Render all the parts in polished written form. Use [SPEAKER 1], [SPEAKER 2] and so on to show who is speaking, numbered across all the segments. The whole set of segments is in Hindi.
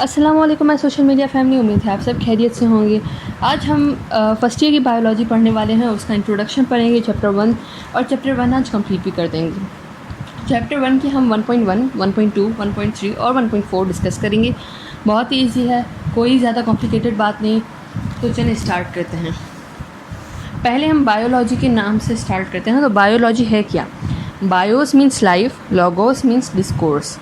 [SPEAKER 1] अस्सलाम वालेकुम मैं सोशल मीडिया फैमिली, उम्मीद है आप सब खैरियत से होंगे। आज हम फर्स्ट ईयर की बायोलॉजी पढ़ने वाले हैं, उसका इंट्रोडक्शन पढ़ेंगे चैप्टर 1 और चैप्टर 1 आज कंप्लीट भी कर देंगे। चैप्टर 1 की हम 1.1, 1.2, 1.3 और 1.4 डिस्कस करेंगे। बहुत ही ईजी है, कोई ज़्यादा कॉम्प्लिकेटेड बात नहीं। तो चलिए स्टार्ट करते हैं। पहले हम बायोलॉजी के नाम से स्टार्ट करते हैं। तो बायोलॉजी है क्या? BIOS means life, logos means discourse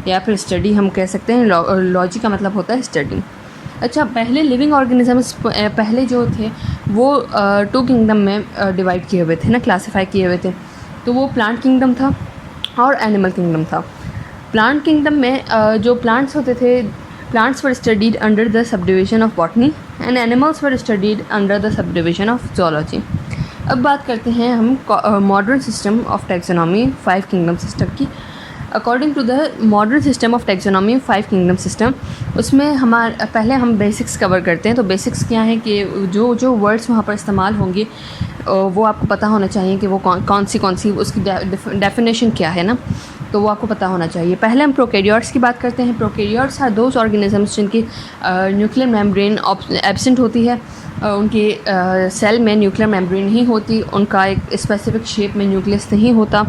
[SPEAKER 1] या फिर स्टडी हम कह सकते हैं। लॉजी का मतलब होता है स्टडी। अच्छा, पहले लिविंग ऑर्गेनिजम्स पहले जो थे वो 2 किंगडम में डिवाइड किए हुए थे ना, क्लासीफाई किए हुए थे। तो वो प्लांट किंगडम था और एनिमल किंगडम था। प्लांट किंगडम में जो प्लांट्स होते थे, plants were studied under the subdivision of botany and animals were studied under the subdivision of zoology. अब बात करते हैं हम modern system of taxonomy 5 kingdom system की। According to the modern system of taxonomy 5 kingdom system, उसमें पहले हम बेसिक्स कवर करते हैं। तो बेसिक्स क्या है कि जो वर्ड्स वहाँ पर इस्तेमाल होंगे वो आपको पता होना चाहिए कि वो कौन सी उसकी डेफिनेशन क्या है ना, तो वो आपको पता होना चाहिए। पहले हम प्रोकैरियोट्स की बात करते हैं। प्रोकैरियोट्स आर दोज ऑर्गेनिजम्स जिनकी न्यूक्लियर मेम्ब्रेन एब्सेंट होती है। उनकी सेल में न्यूक्लियर मेम्ब्रेन नहीं होती, उनका एक स्पेसिफिक शेप में न्यूक्लियस नहीं होता।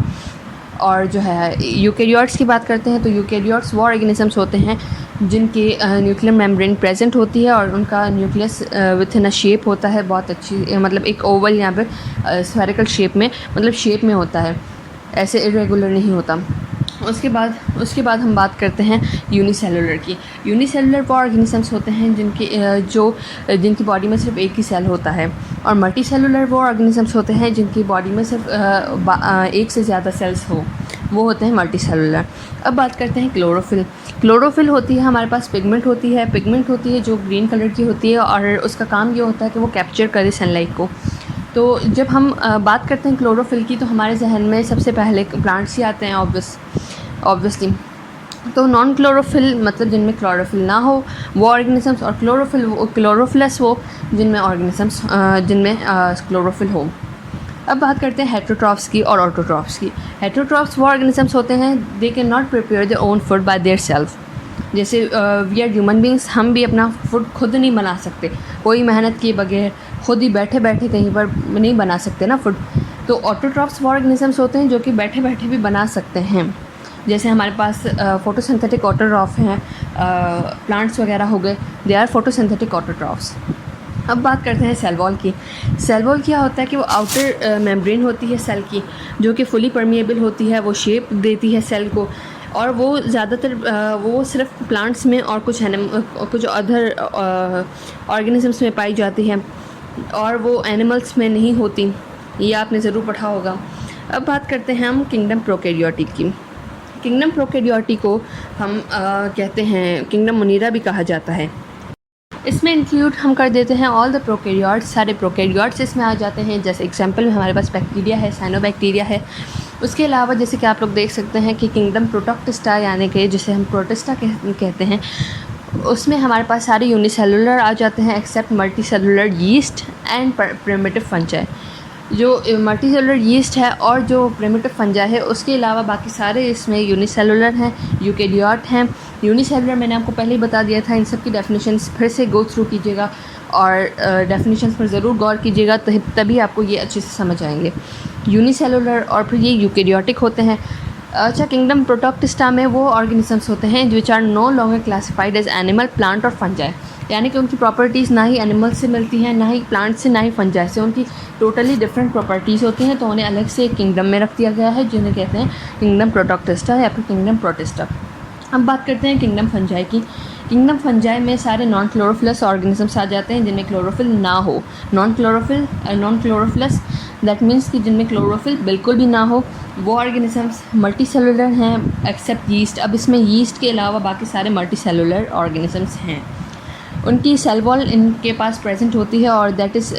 [SPEAKER 1] और जो है यूकैरियोट्स की बात करते हैं तो यूकैरियोट्स वो ऑर्गेनिजम्स होते हैं जिनकी न्यूक्लियर मेम्ब्रेन प्रेजेंट होती है और उनका nucleus with in a shape होता है, बहुत अच्छी, मतलब एक ओवल यहाँ पर स्फेरिकल शेप में, मतलब शेप में होता है, ऐसे इरेगुलर नहीं होता। उसके बाद हम बात करते हैं यूनिसेलुलर की। यूनिसेलुलर वो ऑर्गेनिजम्स होते हैं जिनकी बॉडी में सिर्फ एक ही सेल होता है। और मल्टीसेलुलर वो ऑर्गेनिजम्स होते हैं जिनकी बॉडी में सिर्फ एक से ज़्यादा सेल्स हो, वो होते हैं मल्टीसेलुलर। अब बात करते हैं क्लोरोफिल। क्लोरोफिल होती है हमारे पास पिगमेंट होती है जो ग्रीन कलर की होती है और उसका काम ये होता है कि वो कैप्चर करे सनलाइट को। तो जब हम बात करते हैं क्लोरोफिल की तो हमारे जहन में सबसे पहले प्लांट्स ही आते हैं ऑब्वियसली। तो नॉन क्लोरोफिल मतलब जिनमें क्लोरोफिल ना हो वो ऑर्गेनिजम्स, और क्लोरोफिलस वो जिनमें क्लोरोफिल हो। अब बात करते हैं हेटेरोट्रॉफ्स की और ऑटोट्रॉफ्स की। हेटेरोट्रॉफ्स वो ऑर्गेनिजम्स होते हैं they can not prepare their own food by their self. जैसे वी आर ह्यूमन बींग्स, हम भी अपना फूड खुद नहीं बना सकते, कोई मेहनत किए बगैर खुद ही बैठे बैठे कहीं पर नहीं बना सकते ना फूड। तो ऑटोट्रॉफ्स वो ऑर्गेनिजम्स होते हैं जो कि बैठे बैठे भी बना सकते हैं। जैसे हमारे पास फोटोसिंथेटिक ऑटोट्रॉफ हैं, प्लांट्स वगैरह हो गए, दे आर फोटोसिंथेटिक ऑटोट्रॉफ्स। अब बात करते हैं सेल वॉल की। सेल वॉल क्या होता है कि वो आउटर मेम्ब्रेन होती है सेल की, जो कि फुली परमिएबल होती है, वो शेप देती है सेल को, और वो ज़्यादातर वो सिर्फ प्लांट्स में और कुछ अदर ऑर्गेनिजम्स में पाई जाती है और वो एनिमल्स में नहीं होती, ये आपने ज़रूर पढ़ा होगा। अब बात करते हैं हम किंगडम प्रोकैरियोटिक की। किंगडम प्रोकैरियोटिक को हम कहते हैं किंगडम मुनीरा भी कहा जाता है। इसमें इंक्लूड हम कर देते हैं ऑल द प्रोकैरियोट्स, सारे प्रोकैरियोट्स इसमें आ जाते हैं। जैसे एग्जांपल में हमारे पास बैक्टीरिया है, साइनोबैक्टीरिया है। उसके अलावा जैसे कि आप लोग देख सकते हैं कि किंगडम प्रोटोक्टिस्टा यानी कि जिसे हम प्रोटिस्टा कहते हैं, उसमें हमारे पास सारे यूनिसेलुलर आ जाते हैं except multicellular yeast and primitive fungi. जो मल्टीसेलुलर यीस्ट है और जो प्रिमिटिव फंजा है, उसके अलावा बाकी सारे इसमें यूनिसेलुलर हैं, यूकैरियोट हैं। यूनिसेलुलर मैंने आपको पहले ही बता दिया था, इन सब की डेफिनेशंस फिर से गो थ्रू कीजिएगा और डेफिनेशंस पर ज़रूर गौर कीजिएगा, तभी आपको ये अच्छे से समझ आएंगे। यूनिसेलुलर और फिर ये यूकैरियोटिक होते हैं। अच्छा, किंगडम प्रोटोक्टिस्टा में वो ऑर्गेनिजम्स होते हैं which are no longer classified as animal, plant और फंजाई, यानी कि उनकी प्रॉपर्टीज़ ना ही एनिमल से मिलती हैं, ना ही प्लांट से, ना ही फंजाई से, उनकी टोटली डिफरेंट प्रॉपर्टीज़ होती हैं। तो उन्हें अलग से एक किंगडम में रख दिया गया है जिन्हें कहते हैं किंगडम प्रोटोक्टिस्टा या फिर किंगडम प्रोटिस्टा। अब बात करते हैं किंगडम फंजाई की। किंगडम फंजाई में सारे नॉन क्लोरोफिलस ऑर्गेनिजम्स आ जाते हैं जिनमें क्लोरोफिल ना हो। नॉन क्लोरोफिलस दैट मीन्स कि जिनमें क्लोरोफिल बिल्कुल भी ना हो, वो ऑर्गेनिजम्स मल्टीसेलुलर हैं एक्सेप्ट यीस्ट। अब इसमें यीस्ट के अलावा बाकी सारे मल्टीसेलुलर ऑर्गेनिजम्स हैं। उनकी सेल वॉल इनके पास प्रेजेंट होती है और that is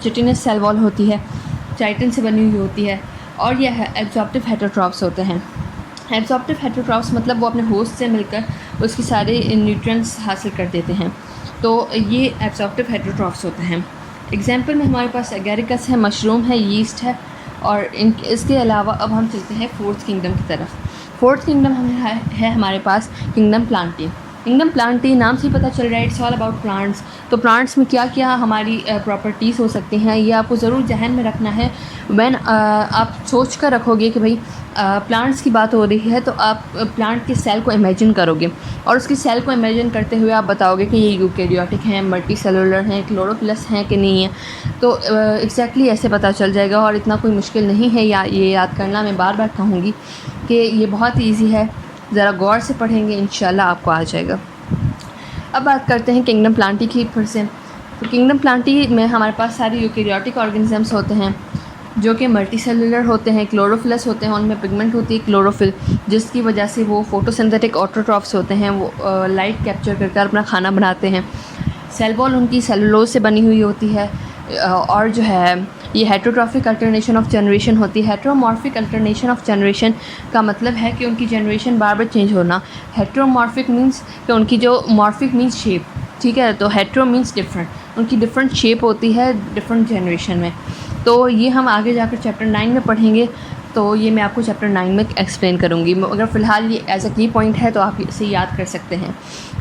[SPEAKER 1] chitinous cell wall होती है, चाइटिन से बनी हुई होती है। और यह एब्जॉर्प्टिव हेटेरोट्रॉफ्स होते हैं। एब्जॉर्प्टिव हेटेरोट्रॉफ्स मतलब वो अपने होस्ट से मिलकर उसकी सारे न्यूट्रिएंट्स हासिल कर देते हैं। तो ये एब्जॉर्प्टिव हेटेरोट्रॉफ्स होते हैं। एग्जाम्पल में हमारे पास एगेरिकस है, मशरूम है, यीस्ट है, और इसके अलावा अब हम चलते हैं फोर्थ किंगडम की तरफ। फोर्थ किंगडम है हमारे पास किंगडम प्लांटी। किंगडम प्लांटी नाम से ही पता चल रहा है, इट्स ऑल अबाउट प्लांट्स। तो प्लांट्स में क्या क्या हमारी प्रॉपर्टीज़ हो सकती हैं, ये आपको ज़रूर जहन में रखना है। आप सोच कर रखोगे कि भाई प्लांट्स की बात हो रही है, तो आप प्लांट के सेल को इमेजिन करोगे, और उसकी सेल को इमेजिन करते हुए आप बताओगे कि ये यूकेरियोटिक हैं, मल्टी सेलुलर हैं, क्लोरोप्लस हैं कि नहीं है। तो एग्जैक्टली ऐसे पता चल जाएगा, और इतना कोई मुश्किल नहीं है ये याद करना। मैं बार बार कहूँगी कि ये बहुत ईजी है, ज़रा गौर से पढ़ेंगे इंशाल्लाह आपको आ जाएगा। अब बात करते हैं किंगडम प्लांटी की फिर से। तो किंगडम प्लांटी में हमारे पास सारे यूकेरियोटिक ऑर्गेनिजम्स होते हैं जो कि मल्टी सेलुलर होते हैं, क्लोरोफिलस होते हैं, उनमें पिगमेंट होती है क्लोरोफिल, जिसकी वजह से वो फोटोसिंथेटिक ऑटोट्रॉफ्स होते हैं, वो लाइट कैप्चर करके अपना खाना बनाते हैं। सेल वॉल उनकी सेलुलोज से बनी हुई होती है, और जो है ये हेटेरोट्रॉफिक अल्टरनेशन ऑफ जनरेशन होती है। हेटेरोमॉर्फिक अल्टरनेशन ऑफ जनरेशन का मतलब है कि उनकी जनरेशन बार बार चेंज होना। हेटेरोमॉर्फिक मींस कि उनकी जो मॉर्फिक मींस शेप, ठीक है, तो हेटेरो मींस डिफरेंट, उनकी डिफरेंट शेप होती है डिफरेंट जनरेशन में। तो ये हम आगे जाकर चैप्टर 9 में पढ़ेंगे, तो ये मैं आपको चैप्टर 9 में एक्सप्लेन करूँगी, मगर फ़िलहाल ये एज अ की पॉइंट है तो आप इसे याद कर सकते हैं।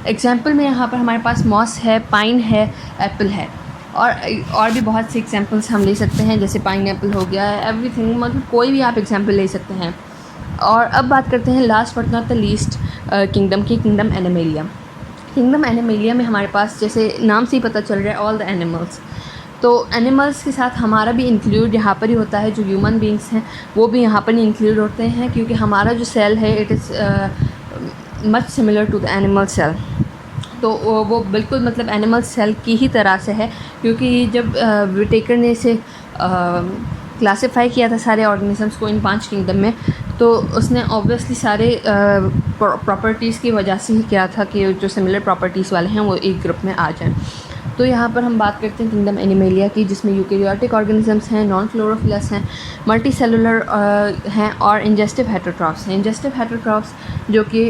[SPEAKER 1] एग्जाम्पल में यहाँ पर हमारे पास मॉस है, पाइन है, एप्पल है, और भी बहुत से एग्जांपल्स हम ले सकते हैं, जैसे पाइन एप्पल हो गया, एवरीथिंग, मतलब कोई भी आप एग्जांपल ले सकते हैं। और अब बात करते हैं last but not the least kingdom की, किंगडम एनिमेलिया। किंगडम एनिमेलिया में हमारे पास जैसे नाम से ही पता चल रहा है ऑल द एनिमल्स, तो एनिमल्स के साथ हमारा भी इंक्लूड यहाँ पर ही होता है। जो ह्यूमन बींग्स हैं वो भी यहाँ पर ही इंक्लूड होते हैं, क्योंकि हमारा जो सेल है it is much similar to the animal cell. तो वो बिल्कुल मतलब एनिमल सेल की ही तरह से है, क्योंकि जब विटेकर ने इसे क्लासिफाई किया था सारे ऑर्गेनिजम्स को इन 5 किंगडम में, तो उसने ऑब्वियसली सारे प्रॉपर्टीज़ की वजह से ही किया था कि जो सिमिलर प्रॉपर्टीज़ वाले हैं वो एक ग्रुप में आ जाएं। तो यहाँ पर हम बात करते हैं किंगडम एनिमेलिया की, जिसमें यूकेरियोटिक ऑर्गेनिजम्स हैं, नॉन क्लोरोफिलस हैं, मल्टी सेलुलर हैं, और इंजेस्टिव हेटेरोट्रॉफ्स हैं। इंजेस्टिव हेटेरोट्रॉफ्स जो कि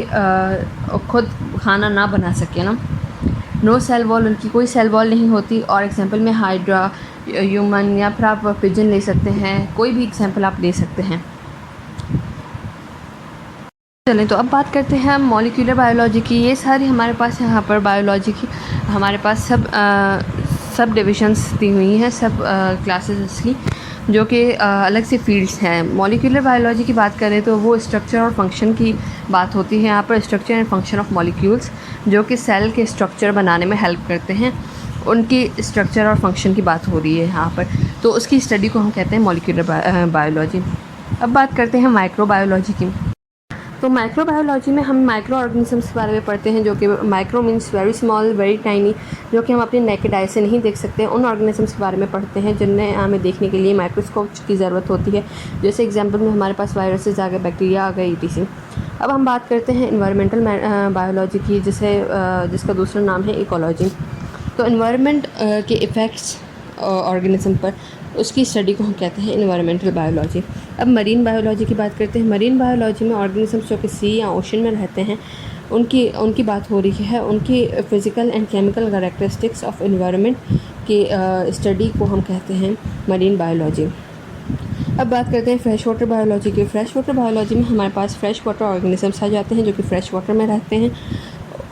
[SPEAKER 1] खुद खाना ना बना सके ना, नो सेल वॉल, उनकी कोई सेल वॉल नहीं होती। और एग्जांपल में हाइड्रा, ह्यूमन, या फिर आप पिजन ले सकते हैं, कोई भी एग्जांपल आप ले सकते हैं। चलें तो अब बात करते हैं मॉलिक्यूलर बायोलॉजी की। ये सारी हमारे पास यहाँ पर बायोलॉजी की हमारे पास सब डिविजन्स दी हुई हैं, सब क्लासेस इसकी, जो कि अलग से फील्ड्स हैं। मॉलिक्यूलर बायोलॉजी की बात करें तो वो स्ट्रक्चर और फंक्शन की बात होती है। यहाँ पर structure and function of molecules, जो कि सेल के स्ट्रक्चर बनाने में हेल्प करते हैं, उनकी स्ट्रक्चर और फंक्शन की बात हो रही है यहाँ पर। तो उसकी स्टडी को हम कहते हैं मॉलिक्यूलर बायोलॉजी। अब बात करते हैं माइक्रोबायोलॉजी की। तो माइक्रोबायोलॉजी में हम माइक्रो ऑर्गेनिजम्स के बारे में पढ़ते हैं, जो कि micro means very small, very tiny, जो कि हम अपने नेकेड आई से नहीं देख सकते। उन ऑर्गेनिजम्स के बारे में पढ़ते हैं जिन्हें हमें देखने के लिए माइक्रोस्कोप की ज़रूरत होती है। जैसे एग्जांपल में हमारे पास वायरसेस आ गए, बैक्टीरिया आ गए, ETC। अब हम बात करते हैं इन्वायरमेंटल बायोलॉजी की, जिसका दूसरा नाम है इकोलॉजी। तो इन्वायरमेंट के इफ़ेक्ट्स ऑर्गेनिज्म पर, उसकी स्टडी को हम कहते हैं इन्वायरमेंटल बायोलॉजी। अब मरीन बायोलॉजी की बात करते हैं। मरीन बायोलॉजी में ऑर्गेनिजम्स जो कि सी या ओशन में रहते हैं, उनकी बात हो रही है। उनकी physical and chemical characteristics of environment की स्टडी को हम कहते हैं मरीन बायोलॉजी। अब बात करते हैं फ्रेश वाटर बायोलॉजी की। फ्रेश वाटर बायोलॉजी में हमारे पास फ्रेश वाटर ऑर्गेनिजम्स आ जाते हैं जो कि फ्रेश वाटर में रहते हैं।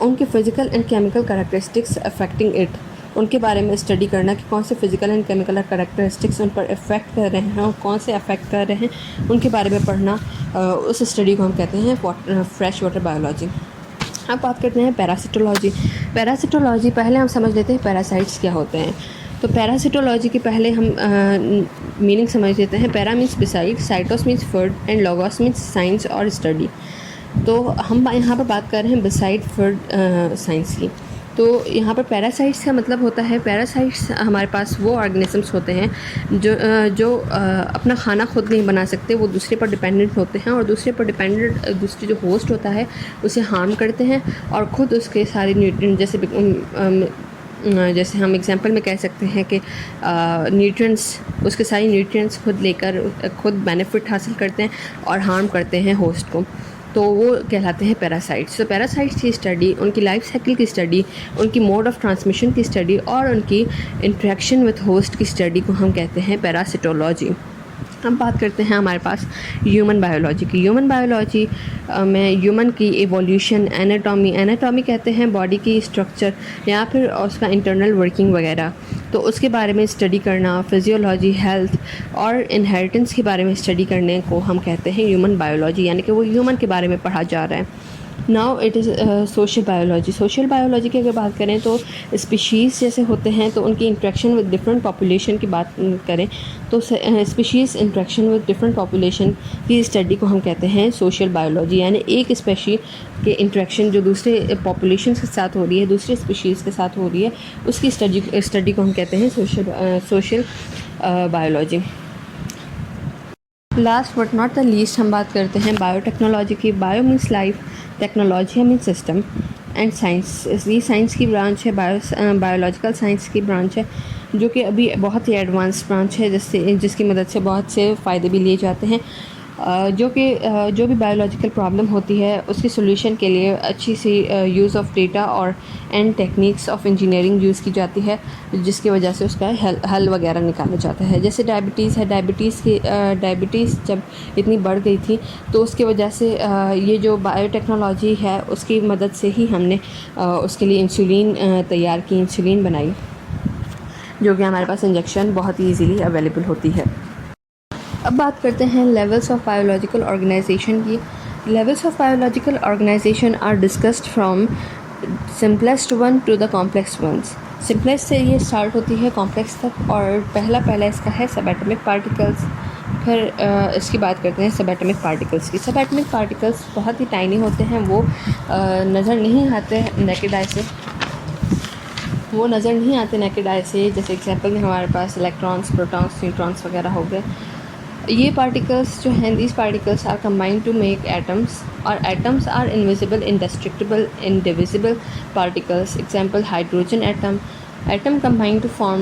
[SPEAKER 1] उनके physical and chemical characteristics affecting it, उनके बारे में स्टडी करना कि कौन से फिज़िकल एंड केमिकल कैरेक्टरिस्टिक्स उन पर इफ़ेक्ट कर रहे हैं और कौन से अफेक्ट कर रहे हैं, उनके बारे में पढ़ना, उस स्टडी को हम कहते हैं फ्रेश वाटर बायोलॉजी। अब बात करते हैं पैरासिटोलॉजी। पैरासिटोलॉजी पहले हम समझ लेते हैं पैरासाइट्स क्या होते हैं। तो पैरासिटोलॉजी के पहले हम मीनिंग समझ लेते हैं। Para means beside, sitos means food and logos means science और स्टडी। तो हम यहाँ पर बात कर रहे हैं बिसाइड फूड साइंस की। तो यहाँ पर पैरासाइट्स का मतलब होता है, पैरासाइट्स हमारे पास वो ऑर्गेनिजम्स होते हैं जो अपना खाना खुद नहीं बना सकते, वो दूसरे पर डिपेंडेंट होते हैं और दूसरे पर डिपेंडेंट दूसरे जो होस्ट होता है उसे हार्म करते हैं और ख़ुद उसके सारे न्यूट्रिएंट जैसे हम एग्जांपल में कह सकते हैं कि न्यूट्रिएंट्स, उसके सारे न्यूट्रिएंट्स खुद लेकर खुद बेनिफिट हासिल करते हैं और हार्म करते हैं होस्ट को, तो वो कहलाते हैं पैरासाइट्स। तो पैरासाइट्स की स्टडी, उनकी लाइफ साइकिल की स्टडी, उनकी मोड ऑफ ट्रांसमिशन की स्टडी और उनकी इंटरेक्शन विद होस्ट की स्टडी को हम कहते हैं पैरासिटोलॉजी। अब बात करते हैं हमारे पास ह्यूमन बायोलॉजी की। ह्यूमन बायोलॉजी में ह्यूमन की एवोल्यूशन, एनाटॉमी कहते हैं बॉडी की स्ट्रक्चर या फिर उसका इंटरनल वर्किंग वगैरह, तो उसके बारे में स्टडी करना, फिजियोलॉजी, हेल्थ और इनहेरिटेंस के बारे में स्टडी करने को हम कहते हैं ह्यूमन बायोलॉजी, यानी कि वो ह्यूमन के बारे में पढ़ा जा रहा है। Now it is social biology. Social biology की अगर बात करें तो स्पीशीज़ जैसे होते हैं तो उनकी इंट्रैक्शन विद डिफरेंट पॉपुलेशन की बात करें तो species interaction with different population की स्टडी को हम कहते हैं सोशल बायोलॉजी, यानी एक स्पेशी के इंट्रैक्शन जो दूसरे पॉपुलेशन के साथ हो रही है, दूसरे स्पीशीज़ के साथ हो रही है, उसकी स्टडी को हम कहते हैं social biology. Last but not the least हम बात करते हैं बायोटेक्नोलॉजी की। Bio means life, technology means system and science. ये साइंस की ब्रांच है, बायोलॉजिकल साइंस की ब्रांच है, जो कि अभी बहुत ही एडवांस ब्रांच है, जिसकी मदद से बहुत से फ़ायदे भी लिए जाते हैं। जो भी बायोलॉजिकल प्रॉब्लम होती है उसकी सोल्यूशन के लिए अच्छी सी यूज़ ऑफ डेटा और and techniques of engineering use की जाती है, जिसकी वजह से उसका हल वगैरह निकाला जाता है। जैसे डायबिटीज़ है, डायबिटीज़ जब इतनी बढ़ गई थी तो उसकी वजह से ये जो बायोटेक्नोलॉजी है उसकी मदद से ही हमने उसके लिए इंसुलिन तैयार की, इंसुलिन बनाई, जो कि हमारे पास इंजेक्शन बहुत ही ईजीली अवेलेबल होती है। अब बात करते हैं लेवल्स ऑफ बायोलॉजिकल ऑर्गेनाइजेशन की। Levels of biological organization are discussed from simplest one to the complex ones. Simplest से ये स्टार्ट होती है कॉम्प्लेक्स तक, और पहला इसका है सबएटॉमिक पार्टिकल्स। फिर इसकी बात करते हैं सबएटॉमिक पार्टिकल्स की। सबएटॉमिक पार्टिकल्स बहुत ही टाइनी होते हैं, वो नज़र नहीं आते नेकेड आई से, जैसे एग्जांपल में हमारे पास इलेक्ट्रॉन्स, प्रोटॉन्स, न्यूट्रॉन्स वगैरह हो गए। ये पार्टिकल्स जो हैं, these particles are combined to make atoms, और atoms are invisible, indestructible, indivisible particles. Example hydrogen atom combined to form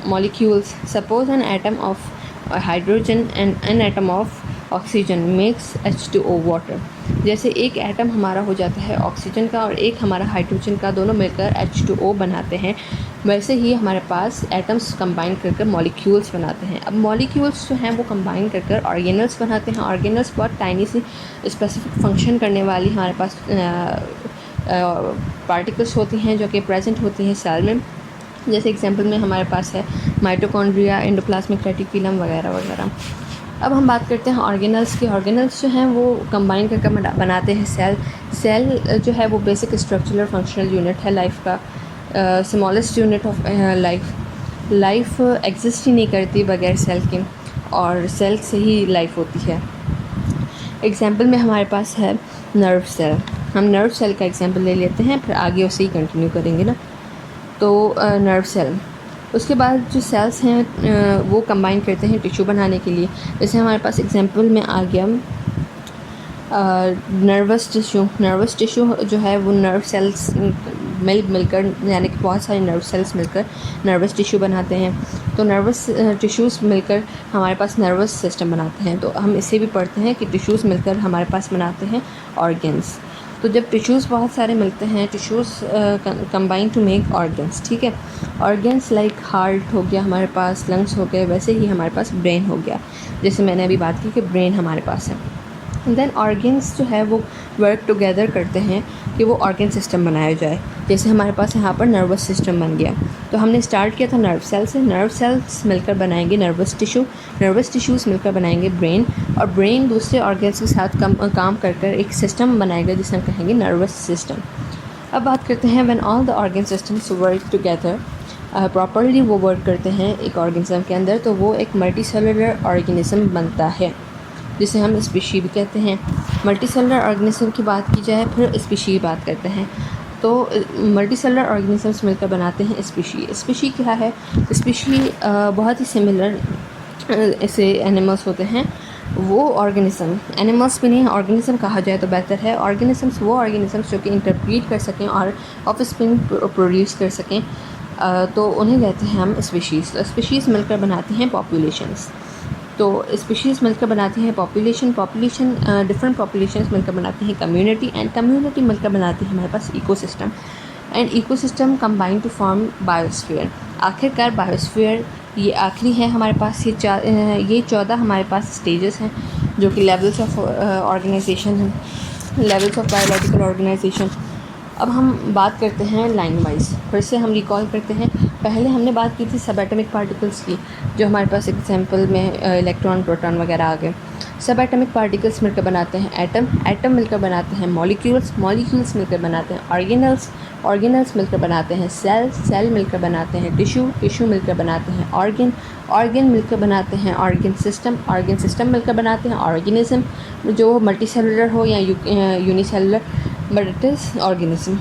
[SPEAKER 1] molecules. Suppose an atom of hydrogen and an atom of oxygen makes H2O water. जैसे एक एटम हमारा हो जाता है ऑक्सीजन का और एक हमारा हाइड्रोजन का, दोनों मिलकर H2O बनाते हैं, वैसे ही हमारे पास एटम्स कंबाइन कर मॉलिक्यूल्स बनाते हैं। अब मॉलिक्यूल्स जो हैं वो कंबाइन कर ऑर्गेनल्स बनाते हैं। ऑर्गेनल्स बहुत टाइनी सी स्पेसिफिक फंक्शन करने वाली हमारे पास पार्टिकल्स होती हैं, जो कि प्रेजेंट होती हैं सेल में। जैसे एग्जांपल में हमारे पास है माइटोकॉन्ड्रिया, एंडोप्लाज्मिक रेटिकुलम वगैरह वगैरह। अब हम बात करते हैं ऑर्गेनल्स की। ऑर्गेनल्स जो हैं वो कंबाइन करके बनाते हैं सेल जो है वो बेसिक स्ट्रक्चरल फंक्शनल यूनिट है लाइफ का, smallest unit of life exist ही नहीं करती बगैर सेल के, और सेल से ही लाइफ होती है। एग्जांपल में हमारे पास है नर्व सेल। हम नर्व सेल का एग्जांपल ले लेते हैं, फिर आगे उसे ही कंटिन्यू करेंगे ना। तो नर्व सेल, उसके बाद जो सेल्स हैं वो कंबाइन करते हैं टिश्यू बनाने के लिए। जैसे हमारे पास एग्जांपल में आ गया नर्वस टिश्यू जो है वो नर्व सेल्स मिलकर, यानी कि बहुत सारे नर्व सेल्स मिलकर नर्वस टिश्यू बनाते हैं। तो नर्वस टिश्यूज़ मिलकर हमारे पास नर्वस सिस्टम बनाते हैं। तो हम इसे भी पढ़ते हैं कि टिश्यूज़ मिलकर हमारे पास बनाते हैं ऑर्गन्स। तो जब टिश्यूज़ बहुत सारे मिलते हैं, tissues combine to make organs, ठीक है। ऑर्गन्स लाइक हार्ट हो गया हमारे पास, लंग्स हो गए, वैसे ही हमारे पास ब्रेन हो गया, जैसे मैंने अभी बात की कि ब्रेन हमारे पास है। देन ऑर्गन्स जो है वो वर्क टुगेदर करते हैं कि वो ऑर्गन सिस्टम बनाया जाए। जैसे हमारे पास यहाँ पर नर्वस सिस्टम बन गया, तो हमने स्टार्ट किया था नर्व सेल से। नर्व सेल्स मिलकर बनाएंगे नर्वस टिश्यूज़ मिलकर बनाएंगे ब्रेन, और ब्रेन दूसरे ऑर्गन्स के साथ काम कर एक सिस्टम बनाएगा जिसे हम कहेंगे नर्वस सिस्टम। अब बात करते हैं when all the organ systems work together properly, वो वर्क करते हैं एक ऑर्गेनिज्म के अंदर, तो वो एक मल्टीसेलुलर ऑर्गेनिज्म बनता है, जिसे हम स्पीशी भी कहते हैं। मल्टीसेलुलर ऑर्गेनिज्म की बात की जाए, फिर स्पीशी की बात करते हैं। तो मल्टीसेलुलर ऑर्गेनिजम्स मिलकर बनाते हैं स्पीशी क्या है? स्पीशी बहुत ही सिमिलर ऐसे एनिमल्स होते हैं, वो ऑर्गेनिज्म, एनिमल्स भी नहीं ऑर्गेनिज्म कहा जाए तो बेहतर है। ऑर्गेनिजम्स वो ऑर्गेनिजम्स जो कि इंटरप्रीट कर सकें और ऑफस्प्रिंग प्रोड्यूस कर सकें, तो उन्हें कहते हैं हम स्पीशीज़ मिलकर बनाती हैं पॉपुलेशंस। तो स्पीशीज़ मिलकर बनाती हैं पॉपुलेशन डिफरेंट पॉपुलेशंस मिलकर बनाती हैं कम्युनिटी, एंड कम्युनिटी मिलकर बनाती है हमारे पास ecosystem, and ecosystem combine to form biosphere. आखिरकार बायोस्फीयर ये आखिरी है हमारे पास, ये 14 हमारे पास स्टेजेस हैं जो कि लेवल्स ऑफ ऑर्गेनाइजेशन हैं, लेवल्स ऑफ बायोलॉजिकल ऑर्गेनाइजेशन। अब हम बात करते हैं लाइन वाइज, फिर से हम रिकॉल करते हैं। पहले हमने बात की थी सब एटॉमिक पार्टिकल्स की, जो हमारे पास एग्जांपल में इलेक्ट्रॉन, प्रोटॉन वगैरह आ गए। सब एटॉमिक पार्टिकल्स मिलकर बनाते हैं एटम, एटम मिलकर बनाते हैं मॉलिक्यूल्स, मॉलिक्यूल्स मिलकर बनाते हैं ऑर्गेनल्स, ऑर्गेनल्स मिलकर बनाते हैं सेल, सेल मिलकर बनाते हैं टिश्यू, टिश्यू मिलकर बनाते हैं ऑर्गन, ऑर्गन मिलकर बनाते हैं ऑर्गन सिस्टम, ऑर्गन सिस्टम मिलकर बनाते हैं ऑर्गेनिज्म, जो मल्टी सेलुलर हो या unicellular, but it is organism.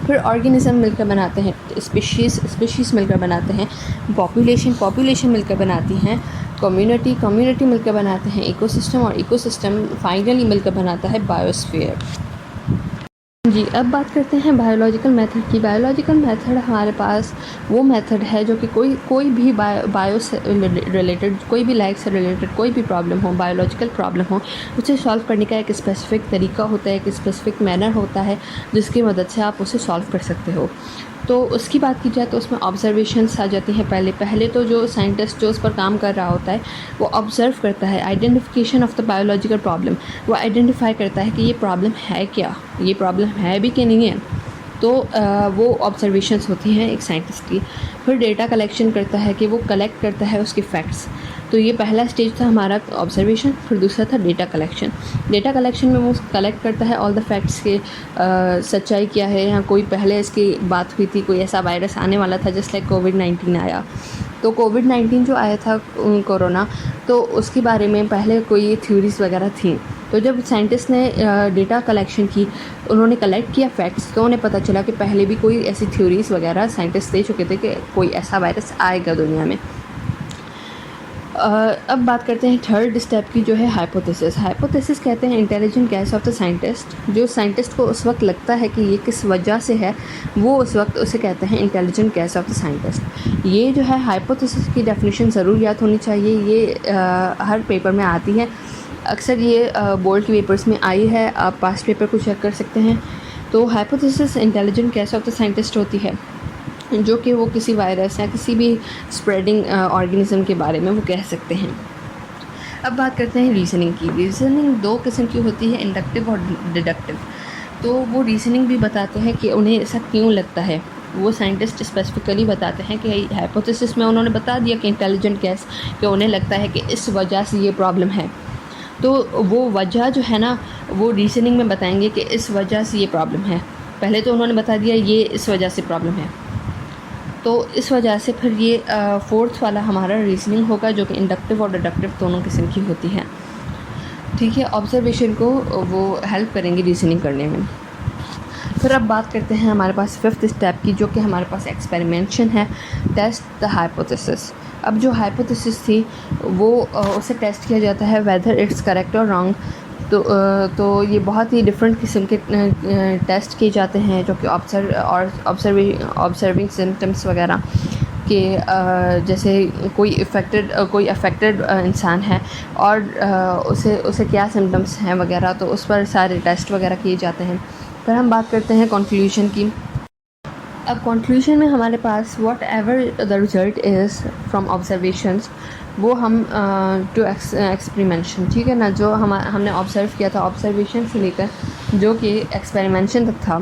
[SPEAKER 1] फिर ऑर्गेनिज्म मिलकर बनाते हैं स्पीशीज़, स्पीशीज़ मिलकर बनाते हैं पॉपुलेशन, पॉपुलेशन मिलकर बनाती हैं कम्युनिटी, कम्युनिटी मिलकर बनाते हैं इकोसिस्टम, और इकोसिस्टम फाइनली मिलकर बनाता है बायोस्फीयर। जी, अब बात करते हैं बायोलॉजिकल मेथड की। बायोलॉजिकल मेथड हमारे पास वो मेथड है जो कि कोई भी बायो से रिलेटेड, कोई भी लाइफ से रिलेटेड कोई भी प्रॉब्लम हो, बायोलॉजिकल प्रॉब्लम हो, उसे सॉल्व करने का एक स्पेसिफ़िक तरीका होता है, एक स्पेसिफ़िक मैनर होता है जिसकी मदद से आप उसे सॉल्व कर सकते हो। तो उसकी बात की जाए तो उसमें ऑब्जर्वेशंस आ जाती हैं। पहले तो जो साइंटिस्ट जो उस पर काम कर रहा होता है वो ऑब्ज़र्व करता है, identification of the biological problem, वो आइडेंटिफाई करता है कि ये प्रॉब्लम है क्या, ये प्रॉब्लम है भी कि नहीं है। तो वो ऑब्जर्वेशंस होती हैं एक साइंटिस्ट की। फिर डेटा कलेक्शन करता है कि वो कलेक्ट करता है उसके फैक्ट्स। तो ये पहला स्टेज था हमारा ऑब्जर्वेशन। फिर दूसरा था डेटा कलेक्शन। डेटा कलेक्शन में वो कलेक्ट करता है ऑल द फैक्ट्स के, सच्चाई क्या है, या कोई पहले इसकी बात हुई थी, कोई ऐसा वायरस आने वाला था जैसे लाइक कोविड-19 आया। तो कोविड-19 जो आया था कोरोना, तो उसके बारे में पहले कोई थ्योरीज़ वगैरह थी। तो जब साइंटिस्ट ने डेटा कलेक्शन की, उन्होंने कलेक्ट किया फैक्ट्स, तो उन्हें पता चला कि पहले भी कोई ऐसी थ्योरीज़ वगैरह साइंटिस्ट दे चुके थे कि कोई ऐसा वायरस आएगा दुनिया में। अब बात करते हैं थर्ड स्टेप की, जो है हाइपोथेसिस। हाइपोथेसिस कहते हैं intelligent gas off the scientist. जो साइंटिस्ट को उस वक्त लगता है कि ये किस वजह से है, वो उस वक्त उसे कहते हैं intelligent gas off the scientist. ये जो है हाइपोथेसिस की डेफिनेशन ज़रूर याद होनी चाहिए। ये हर पेपर में आती है, अक्सर ये बोर्ड के पेपर्स में आई है, आप पास्ट पेपर को चेक कर सकते हैं। तो hypothesis intelligent gas off the scientist होती है, जो कि वो किसी वायरस या किसी भी स्प्रेडिंग ऑर्गेनिज्म के बारे में वो कह सकते हैं। अब बात करते हैं रीजनिंग की। रीजनिंग दो किस्म की होती है, इंडक्टिव और डिडक्टिव। तो वो रीजनिंग भी बताते हैं कि उन्हें ऐसा क्यों लगता है। वो साइंटिस्ट स्पेसिफिकली बताते हैं कि हाइपोथेसिस में उन्होंने बता दिया कि इंटेलिजेंट गैस, कि उन्हें लगता है कि इस वजह से ये प्रॉब्लम है। तो वो वजह जो है ना, वो रीजनिंग में बताएंगे कि इस वजह से ये प्रॉब्लम है। पहले तो उन्होंने बता दिया ये इस वजह से प्रॉब्लम है, तो इस वजह से फिर ये फोर्थ वाला हमारा रीजनिंग होगा, जो कि इंडक्टिव और डिडक्टिव दोनों किस्म की होती है। ठीक है, ऑब्जर्वेशन को वो हेल्प करेंगे रीजनिंग करने में। फिर अब बात करते हैं हमारे पास फिफ्थ स्टेप की, जो कि हमारे पास एक्सपेरिमेंशन है, टेस्ट द हाइपोथेसिस। अब जो हाइपोथेसिस थी वो उसे टेस्ट किया जाता है वेदर इट्स करेक्ट और रॉन्ग। तो ये बहुत ही डिफरेंट किस्म के टेस्ट किए जाते हैं, जो कि ऑब्जर्विंग सिम्टम्स वगैरह के, जैसे कोई अफेक्टेड इंसान है और उसे क्या सिम्टम्स हैं वगैरह, तो उस पर सारे टेस्ट वगैरह किए जाते हैं। फिर हम बात करते हैं कंक्लूजन की। अब कंक्लूजन में हमारे पास whatever the result is from observations, वो हम टू एक्सपेरिमेंशन, ठीक है ना, जो हमने ऑब्ज़र्व किया था ऑब्जर्वेशन से लेकर जो कि एक्सपेरिमेंशन तक था,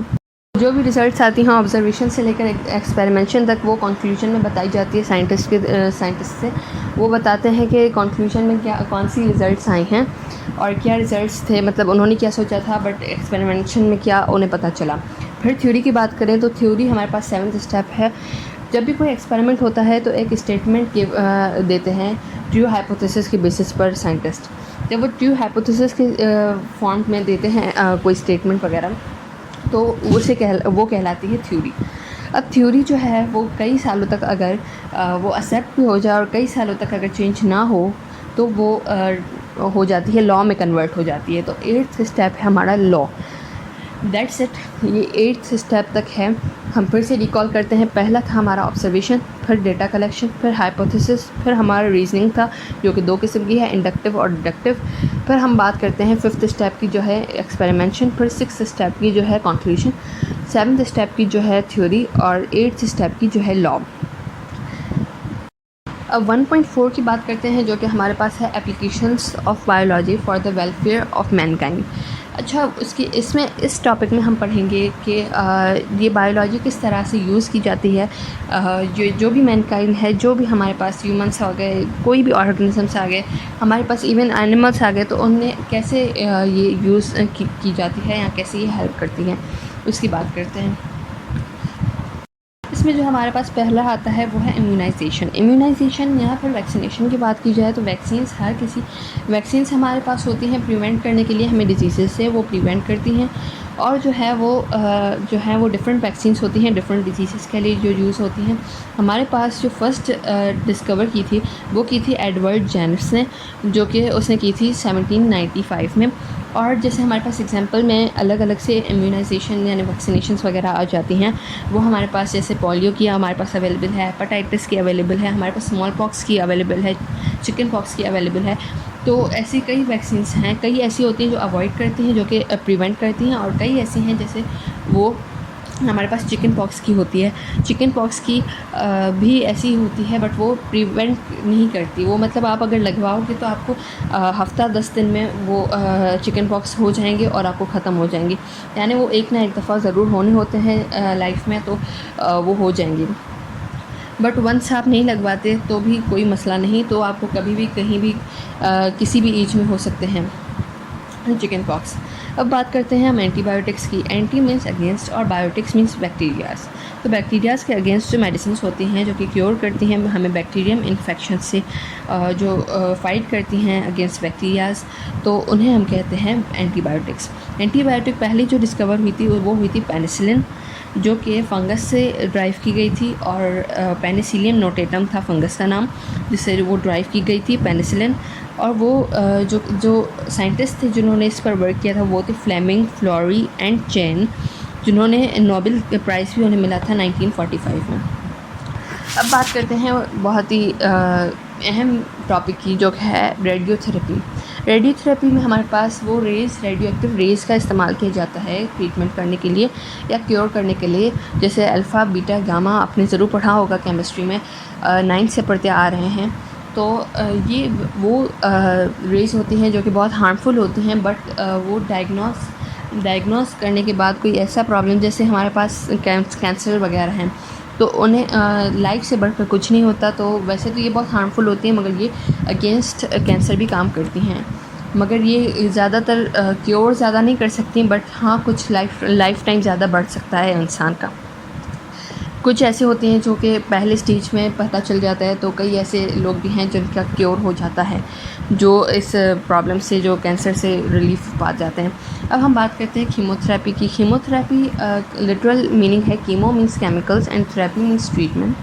[SPEAKER 1] जो भी रिज़ल्ट्स आती हैं ऑब्जर्वेशन से लेकर एक्सपेरिमेंशन तक, वो कंक्लूजन में बताई जाती है साइंटिस्ट से। वो बताते हैं कि कंक्लूजन में क्या, कौन सी रिज़ल्ट्स आई हैं और क्या रिज़ल्ट्स थे, मतलब उन्होंने क्या सोचा था बट एक्सपेरिमेंशन में क्या उन्हें पता चला। फिर थ्योरी की बात करें तो थ्योरी हमारे पास 7th स्टेप है। जब भी कोई एक्सपेरिमेंट होता है तो एक स्टेटमेंट देते हैं ट्रू हाइपोथेसिस के बेसिस पर साइंटिस्ट। जब वो ट्रू हाइपोथेसिस के फॉर्म में देते हैं कोई स्टेटमेंट वगैरह, तो वो कहलाती है थ्योरी। अब थ्योरी जो है वो कई सालों तक अगर वो एक्सेप्ट भी हो जाए और कई सालों तक अगर चेंज ना हो, तो वो हो जाती है लॉ में कन्वर्ट हो जाती है। तो 8th स्टेप है हमारा लॉ। दैट्स इट, ये 8th स्टेप तक है। हम फिर से रिकॉल करते हैं। पहला था हमारा ऑब्जर्वेशन, फिर डेटा कलेक्शन, फिर हाइपोथेसिस, फिर हमारा रीजनिंग था जो कि 2 किस्म की है, इंडक्टिव और डिडक्टिव। फिर हम बात करते हैं 5th स्टेप की, जो है एक्सपेरिमेंशन, फिर 6th स्टेप की जो है कंक्लूजन, 7th स्टेप की जो है थ्योरी और 8th स्टेप की जो है लॉ। अब 1.4 की बात करते हैं, जो कि हमारे पास है applications of biology for the welfare of Mankind. अच्छा, उसकी इसमें इस टॉपिक में हम पढ़ेंगे कि ये बायोलॉजी किस तरह से यूज़ की जाती है। जो भी मैनकाइंड है, जो भी हमारे पास ह्यूमंस आ गए, कोई भी ऑर्गेनिजम्स आ गए, हमारे पास इवन एनिमल्स आ गए, तो उनमें कैसे ये यूज़ की जाती है या कैसे ये हेल्प करती है, उसकी बात करते हैं। इसमें जो हमारे पास पहला आता है वो है इम्यूनाइजेशन। इम्यूनाइजेशन या फिर वैक्सीनेशन की बात की जाए तो वैक्सीन्स हमारे पास होती हैं प्रिवेंट करने के लिए, हमें डिजीज़ से वो प्रिवेंट करती हैं। और जो है वो डिफरेंट वैक्सीन्स होती हैं डिफरेंट डिजीज़ के लिए जो यूज़ होती हैं। हमारे पास जो फर्स्ट डिस्कवर की थी वो की थी एडवर्ड जेनर्स ने, जो कि उसने की थी 1795 में। और जैसे हमारे पास एग्जांपल में अलग अलग से इम्यूनाइजेशन यानी वैक्सीनेशंस वगैरह आ जाती हैं, वो हमारे पास जैसे पोलियो की हमारे पास अवेलेबल है, हेपेटाइटिस की अवेलेबल है, हमारे पास स्मॉल पॉक्स की अवेलेबल है, चिकन पॉक्स की अवेलेबल है। तो ऐसी कई वैक्सीन्स हैं, कई ऐसी होती हैं जो अवॉइड करती हैं, जो कि प्रिवेंट करती हैं, और कई ऐसी हैं जैसे वो हमारे पास चिकन पॉक्स की होती है। चिकन पॉक्स की भी ऐसी होती है बट वो प्रिवेंट नहीं करती, वो मतलब आप अगर लगवाओगे तो आपको हफ़्ता 10 दिन में वो चिकन पॉक्स हो जाएंगे और आपको ख़त्म हो जाएंगी। यानी वो एक ना एक दफ़ा ज़रूर होने होते हैं लाइफ में, तो वो हो जाएंगी। बट वंस आप नहीं लगवाते तो भी कोई मसला नहीं, तो आपको कभी भी कहीं भी किसी भी एज में हो सकते हैं चिकन पॉक्स। अब बात करते हैं हम एंटीबायोटिक्स की। एंटी मीन्स अगेंस्ट और बायोटिक्स मीन्स बैक्टीरियाज। तो बैक्टीरियाज के अगेंस्ट जो मेडिसिन होती हैं जो कि क्योर करती हैं हमें बैक्टीरियम इन्फेक्शन से, जो फाइट करती हैं अगेंस्ट बैक्टीरियाज, तो उन्हें हम कहते हैं एंटीबायोटिक्स। एंटीबायोटिक पहली जो डिस्कवर हुई थी वो हुई थी पेनिसिलिन, जो कि फ़ंगस से ड्राइव की गई थी, और पेनिसिलियम नोटेटम था फंगस का नाम जिससे वो ड्राइव की गई थी पेनिसिलिन। और वो जो साइंटिस्ट थे जिन्होंने इस पर वर्क किया था वो थे फ्लेमिंग, फ्लोरी एंड चेन, जिन्होंने नोबेल प्राइज़ भी उन्हें मिला था 1945 में। अब बात करते हैं बहुत ही अहम टॉपिक की, जो है रेडियोथेरेपी। रेडियोथेरेपी में हमारे पास वो रेडियोएक्टिव रेज़ का इस्तेमाल किया जाता है ट्रीटमेंट करने के लिए या क्योर करने के लिए। जैसे अल्फ़ा, बीटा, गामा आपने ज़रूर पढ़ा होगा केमिस्ट्री में, 9 से पढ़ते आ रहे हैं। तो ये वो रेज़ होती हैं जो कि बहुत हार्मफुल होती हैं, बट वो डायग्नोस करने के बाद कोई ऐसा प्रॉब्लम, जैसे हमारे पास कैंसर वगैरह हैं, तो उन्हें लाइफ से बढ़कर कुछ नहीं होता। तो वैसे तो ये बहुत हार्मफुल होती हैं, मगर ये अगेंस्ट कैंसर भी काम करती हैं। मगर ये ज़्यादातर क्योर ज़्यादा नहीं कर सकती, बट हाँ कुछ लाइफ टाइम ज़्यादा बढ़ सकता है इंसान का। कुछ ऐसे होते हैं जो कि पहले स्टेज में पता चल जाता है, तो कई ऐसे लोग भी हैं जिनका क्योर हो जाता है, जो इस प्रॉब्लम से, जो कैंसर से रिलीफ पा जाते हैं। अब हम बात करते हैं कीमोथेरेपी की। कीमोथेरेपी लिटरल मीनिंग है chemo means chemicals and therapy means treatment.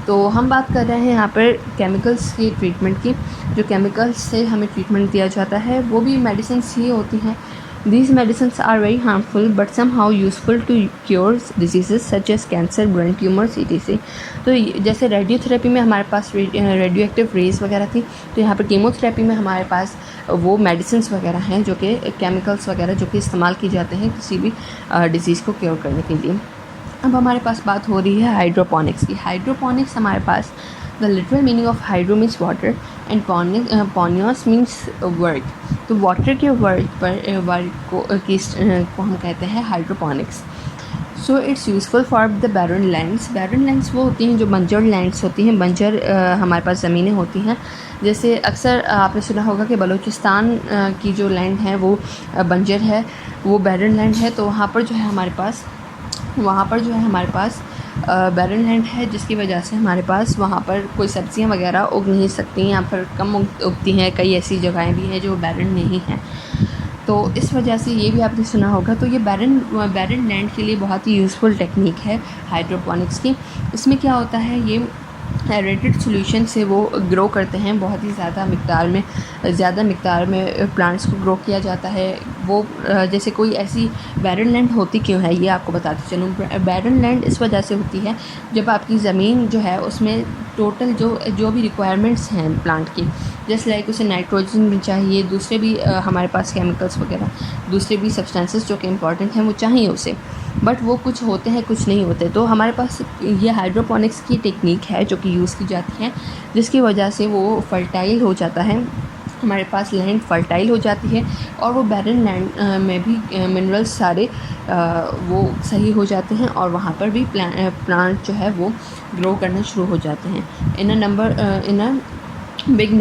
[SPEAKER 1] तो हम बात कर रहे हैं यहाँ पर केमिकल्स की ट्रीटमेंट की। जो केमिकल्स से हमें ट्रीटमेंट दिया जाता है वो भी मेडिसिन ही होती हैं। These medicines are very harmful but somehow useful to cure diseases such as cancer, brain tumors, etc. तो जैसे रेडियोथेरेपी में हमारे पास रेडियोएक्टिव रेज वगैरह थी, तो यहाँ पर कीमोथेरेपी में हमारे पास वो मेडिसिन्स वगैरह हैं जो कि केमिकल्स वगैरह जो कि इस्तेमाल की जाते हैं किसी भी डिज़ीज़ को क्योर करने के लिए। अब हमारे पास बात हो रही है हाइड्रोपोनिक्स की। हाइड्रोपोनिक्स हमारे पास the literal meaning of hydro means water and ponos means work. तो वाटर के वर्क को हम कहते हैं hydroponics. So it's useful for the barren lands. Barren lands वो होती हैं जो बंजर लैंड्स होती हैं, बंजर हमारे पास ज़मीनें होती हैं। जैसे अक्सर आपने सुना होगा कि बलूचिस्तान की जो लैंड है वो बंजर है, वो बैरन लैंड है। तो वहाँ पर जो है हमारे पास बैरन लैंड है, जिसकी वजह से हमारे पास वहाँ पर कोई सब्ज़ियाँ वगैरह उग नहीं सकती या फिर कम उगती हैं। कई ऐसी जगहें भी हैं जो बैरन नहीं हैं, तो इस वजह से ये भी आपने सुना होगा। तो ये बैरन लैंड के लिए बहुत ही यूज़फुल टेक्निक है हाइड्रोपोनिक्स की। इसमें क्या होता है, ये एरेटेड सॉल्यूशन से वो ग्रो करते हैं, बहुत ही ज़्यादा मिक़दार में प्लांट्स को ग्रो किया जाता है। वो जैसे कोई ऐसी बैरन लैंड होती क्यों है ये आपको बताती चलूँ। बैरन लैंड इस वजह से होती है जब आपकी ज़मीन जो है उसमें टोटल जो भी रिक्वायरमेंट्स हैं प्लांट की, जैसे लाइक उसे नाइट्रोजन भी चाहिए, दूसरे भी हमारे पास केमिकल्स वगैरह, दूसरे भी सब्सटेंसेस जो कि इम्पॉर्टेंट हैं वो चाहिए उसे। बट वो कुछ होते हैं कुछ नहीं होते। तो हमारे पास ये हाइड्रोपोनिक्स की टेक्निक है जो कि यूज़ की जाती है, जिसकी वजह से वो फर्टाइल हो जाता है, हमारे पास लैंड फर्टाइल हो जाती है और वो बैरन लैंड में भी मिनरल्स सारे वो सही हो जाते हैं और वहाँ पर भी प्लांट जो है वो ग्रो करना शुरू हो जाते हैं इन अ बिग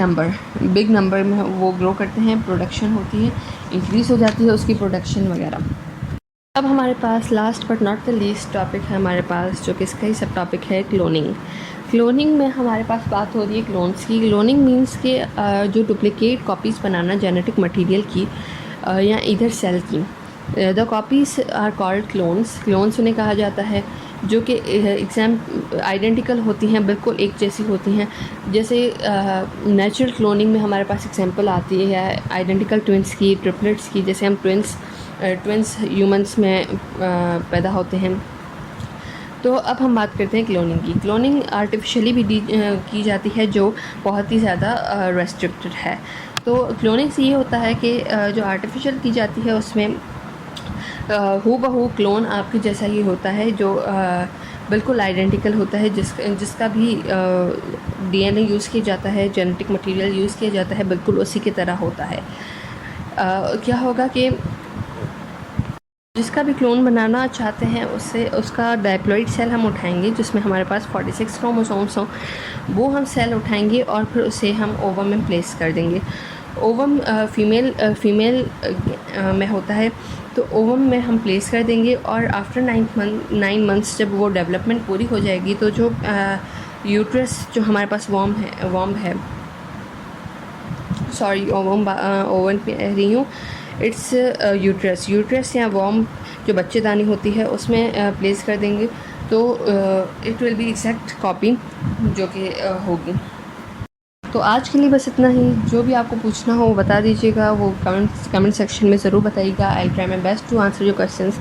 [SPEAKER 1] नंबर में वो ग्रो करते हैं, प्रोडक्शन होती है, इंक्रीज़ हो जाती है उसकी प्रोडक्शन वगैरह। अब हमारे पास last but not the least topic है हमारे पास, जो कि इसका ही सब टॉपिक है, क्लोनिंग। क्लोनिंग में हमारे पास बात हो रही है क्लोन्स की। क्लोनिंग मीन्स के जो डुप्लिकेट कॉपीज़ बनाना जेनेटिक मटेरियल की या इधर सेल की। The copies are called clones उन्हें कहा जाता है जो कि आइडेंटिकल होती हैं, बिल्कुल एक जैसी होती हैं। जैसे नेचुरल क्लोनिंग में हमारे पास एग्जांपल आती है आइडेंटिकल ट्विंस की, ट्रिपलेट्स की। जैसे हम ट्विंस ह्यूमंस में पैदा होते हैं। तो अब हम बात करते हैं क्लोनिंग की। क्लोनिंग आर्टिफिशियली भी की जाती है जो बहुत ही ज़्यादा रेस्ट्रिक्टेड है। तो क्लोनिंग से ये होता है कि जो आर्टिफिशियल की जाती है उसमें हूबहू क्लोन आपके जैसा ही होता है, जो बिल्कुल आइडेंटिकल होता है, जिसका भी डीएनए यूज़ किया जाता है, जेनेटिक मटेरियल यूज़ किया जाता है, बिल्कुल उसी की तरह होता है। क्या होगा कि जिसका भी क्लोन बनाना चाहते हैं उसका डायप्लॉइड सेल हम उठाएंगे जिसमें हमारे पास 46 क्रोमोसोम्स हों, वो हम सेल उठाएंगे और फिर उसे हम ओवम में प्लेस कर देंगे। ओवम फीमेल में होता है, तो ओवम में हम प्लेस कर देंगे और आफ्टर 9 मंथ्स जब वो डेवलपमेंट पूरी हो जाएगी तो जो यूट्रस जो हमारे पास वॉर्म है सॉरी ओवन पे रही हूँ, इट्स यूट्रस या वॉर्म जो बच्चेदानी होती है उसमें प्लेस कर देंगे। तो it will be exact copy जो कि होगी। तो आज के लिए बस इतना ही। जो भी आपको पूछना हो वो बता दीजिएगा, वो कमेंट सेक्शन में ज़रूर बताइएगा। I try my best to answer your questions.